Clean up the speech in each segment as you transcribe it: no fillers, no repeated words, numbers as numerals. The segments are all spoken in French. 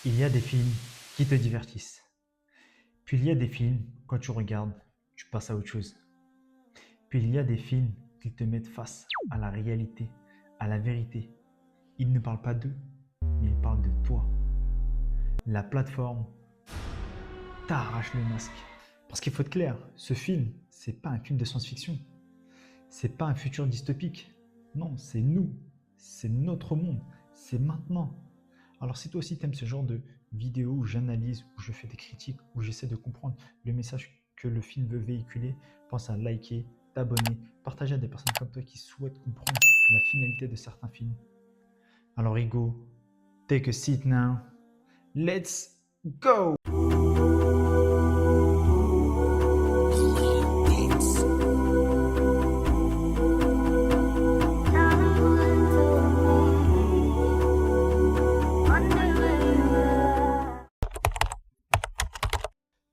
Il y a des films qui te divertissent. Puis il y a des films, quand tu regardes, tu passes à autre chose. Puis il y a des films qui te mettent face à la réalité, à la vérité. Ils ne parlent pas d'eux, mais ils parlent de toi. La plateforme t'arrache le masque. Parce qu'il faut être clair, ce film, c'est pas un film de science-fiction. C'est pas un futur dystopique. Non, c'est nous. C'est notre monde. C'est maintenant. Alors si toi aussi tu aimes ce genre de vidéos où j'analyse, où je fais des critiques, où j'essaie de comprendre le message que le film veut véhiculer, pense à liker, t'abonner, partager à des personnes comme toi qui souhaitent comprendre la finalité de certains films. Alors Hugo, take a seat now. Let's go!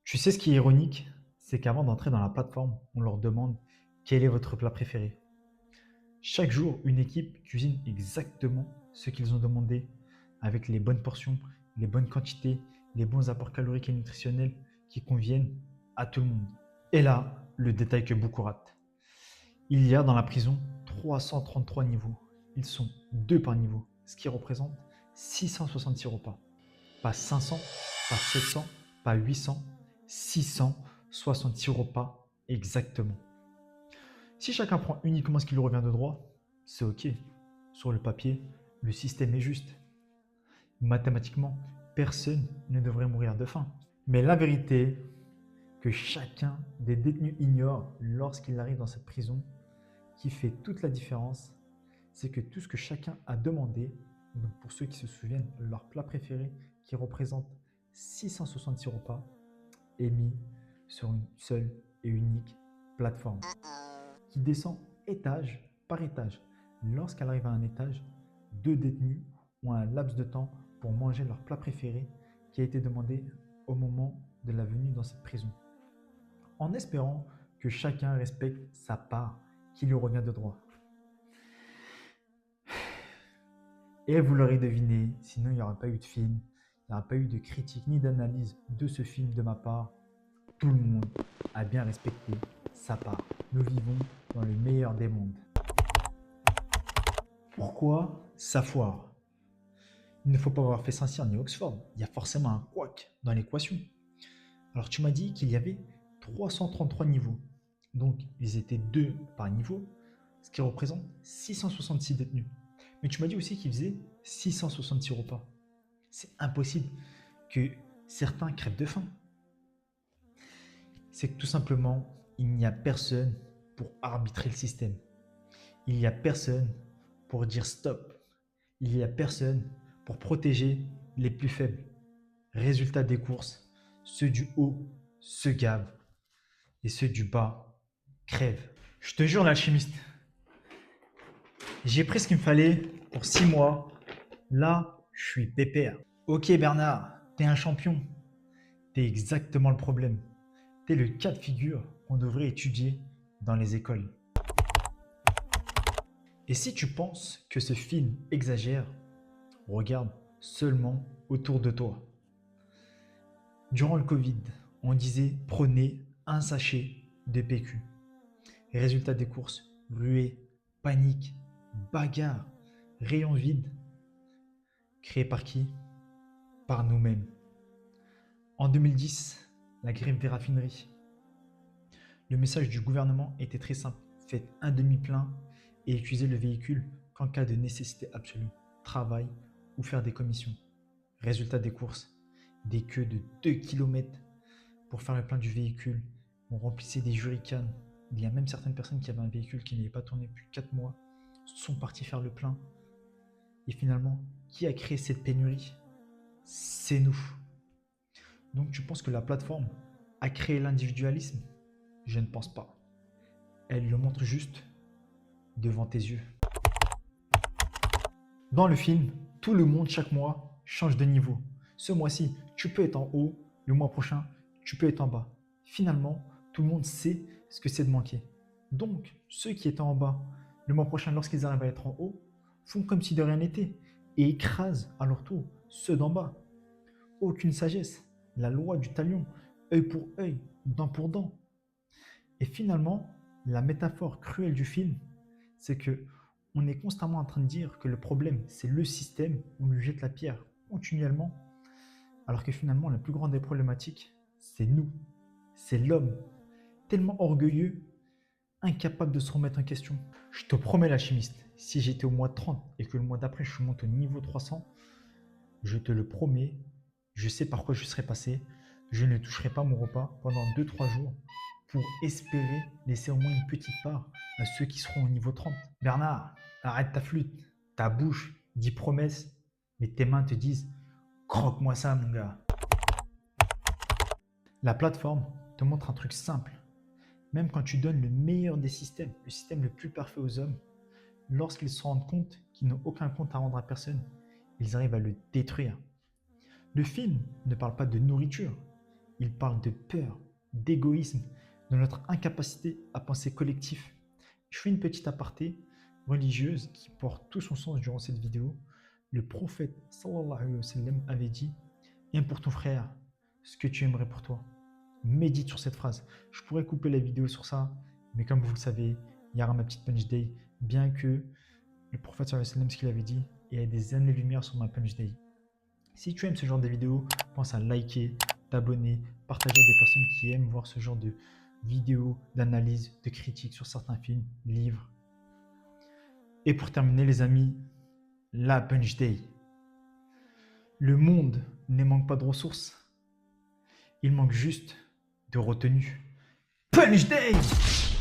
Tu sais ce qui est ironique? C'est qu'avant d'entrer dans la plateforme, on leur demande quel est votre plat préféré. Chaque jour, une équipe cuisine exactement ce qu'ils ont demandé, avec les bonnes portions, les bonnes quantités, les bons apports caloriques et nutritionnels qui conviennent à tout le monde. Et là, le détail que beaucoup ratent. Il y a dans la prison 333 niveaux. Ils sont 2 par niveau, ce qui représente 666 repas. Pas 500, pas 700, pas 800, 666 repas exactement. Si chacun prend uniquement ce qui lui revient de droit, c'est ok. Sur le papier, le système est juste. Mathématiquement, personne ne devrait mourir de faim. Mais la vérité que chacun des détenus ignore lorsqu'il arrive dans cette prison, qui fait toute la différence, c'est que tout ce que chacun a demandé, donc pour ceux qui se souviennent, leur plat préféré qui représente 666 repas, est mis sur une seule et unique plateforme qui descend étage par étage. Lorsqu'elle arrive à un étage, 2 détenus ont un laps de temps pour manger leur plat préféré qui a été demandé au moment de la venue dans cette prison, en espérant que chacun respecte sa part qui lui revient de droit. Et vous l'aurez deviné, sinon il n'y aura pas eu de film, il n'y aura pas eu de critique ni d'analyse de ce film de ma part. Tout le monde a bien respecté sa part. Nous vivons dans le meilleur des mondes. Pourquoi ça foire? Il ne faut pas avoir fait Saint-Cyr ni Oxford. Il y a forcément un couac dans l'équation. Alors tu m'as dit qu'il y avait 333 niveaux. Donc ils étaient 2 par niveau, ce qui représente 666 détenus. Mais tu m'as dit aussi qu'ils faisaient 666 repas. C'est impossible que certains crèvent de faim. C'est que tout simplement, il n'y a personne pour arbitrer le système. Il n'y a personne pour dire stop. Il n'y a personne pour protéger les plus faibles. Résultat des courses, ceux du haut se gavent et ceux du bas crèvent. Je te jure, l'alchimiste, j'ai pris ce qu'il me fallait pour 6 mois. Là, je suis pépère. Ok Bernard, t'es un champion. T'es exactement le problème. T'es le cas de figure qu'on devrait étudier dans les écoles. Et si tu penses que ce film exagère, regarde seulement autour de toi. Durant le Covid, on disait prenez un sachet de PQ. Résultat des courses, ruée, panique, bagarre, rayon vide. Créé par qui? Par nous-mêmes. En 2010, la grève des raffineries. Le message du gouvernement était très simple. Faites un demi-plein et utilisez le véhicule qu'en cas de nécessité absolue, travail ou faire des commissions. Résultat des courses, des queues de 2 km pour faire le plein du véhicule. On remplissait des jerrycans. Il y a même certaines personnes qui avaient un véhicule qui n'avait pas tourné depuis 4 mois, sont partis faire le plein. Et finalement, qui a créé cette pénurie? C'est nous. Donc tu penses que la plateforme a créé l'individualisme? Je ne pense pas. Elle le montre juste devant tes yeux. Dans le film, tout le monde chaque mois change de niveau. Ce mois-ci, tu peux être en haut, le mois prochain, tu peux être en bas. Finalement, tout le monde sait ce que c'est de manquer. Donc, ceux qui étaient en bas, le mois prochain, lorsqu'ils arrivent à être en haut, font comme si de rien n'était et écrasent à leur tour ceux d'en bas. aucune sagesse. La loi du talion, œil pour œil, dent pour dent. Et finalement, la métaphore cruelle du film, c'est que on est constamment en train de dire que le problème, c'est le système, on lui jette la pierre continuellement, alors que finalement, la plus grande des problématiques, c'est nous, c'est l'homme, tellement orgueilleux, incapable de se remettre en question. Je te promets, l'alchimiste, si j'étais au mois 30 et que le mois d'après, je monte au niveau 300, je te le promets, je sais par quoi je serais passé, je ne toucherai pas mon repas pendant 2-3 jours pour espérer laisser au moins une petite part à ceux qui seront au niveau 30. Bernard, arrête ta flûte, ta bouche dit promesse, mais tes mains te disent croque-moi ça, mon gars. La plateforme te montre un truc simple. Même quand tu donnes le meilleur des systèmes, le système le plus parfait aux hommes, lorsqu'ils se rendent compte qu'ils n'ont aucun compte à rendre à personne, ils arrivent à le détruire. Le film ne parle pas de nourriture, il parle de peur, d'égoïsme, de notre incapacité à penser collectif. Je fais une petite aparté religieuse qui porte tout son sens durant cette vidéo. Le prophète sallallahu alayhi wa sallam avait dit « Aime pour ton frère ce que tu aimerais pour toi ». Médite sur cette phrase. Je pourrais couper la vidéo sur ça, mais comme vous le savez, il y aura ma petite punch day, bien que le prophète sallallahu alayhi wa sallam, ce qu'il avait dit, il y a des années-lumière sur ma punch day. Si tu aimes ce genre de vidéos, pense à liker, t'abonner, partager à des personnes qui aiment voir ce genre de vidéos, d'analyse, de critiques sur certains films, livres. Et pour terminer les amis, la punch day. Le monde ne manque pas de ressources. Il manque juste de retenue. Punch day!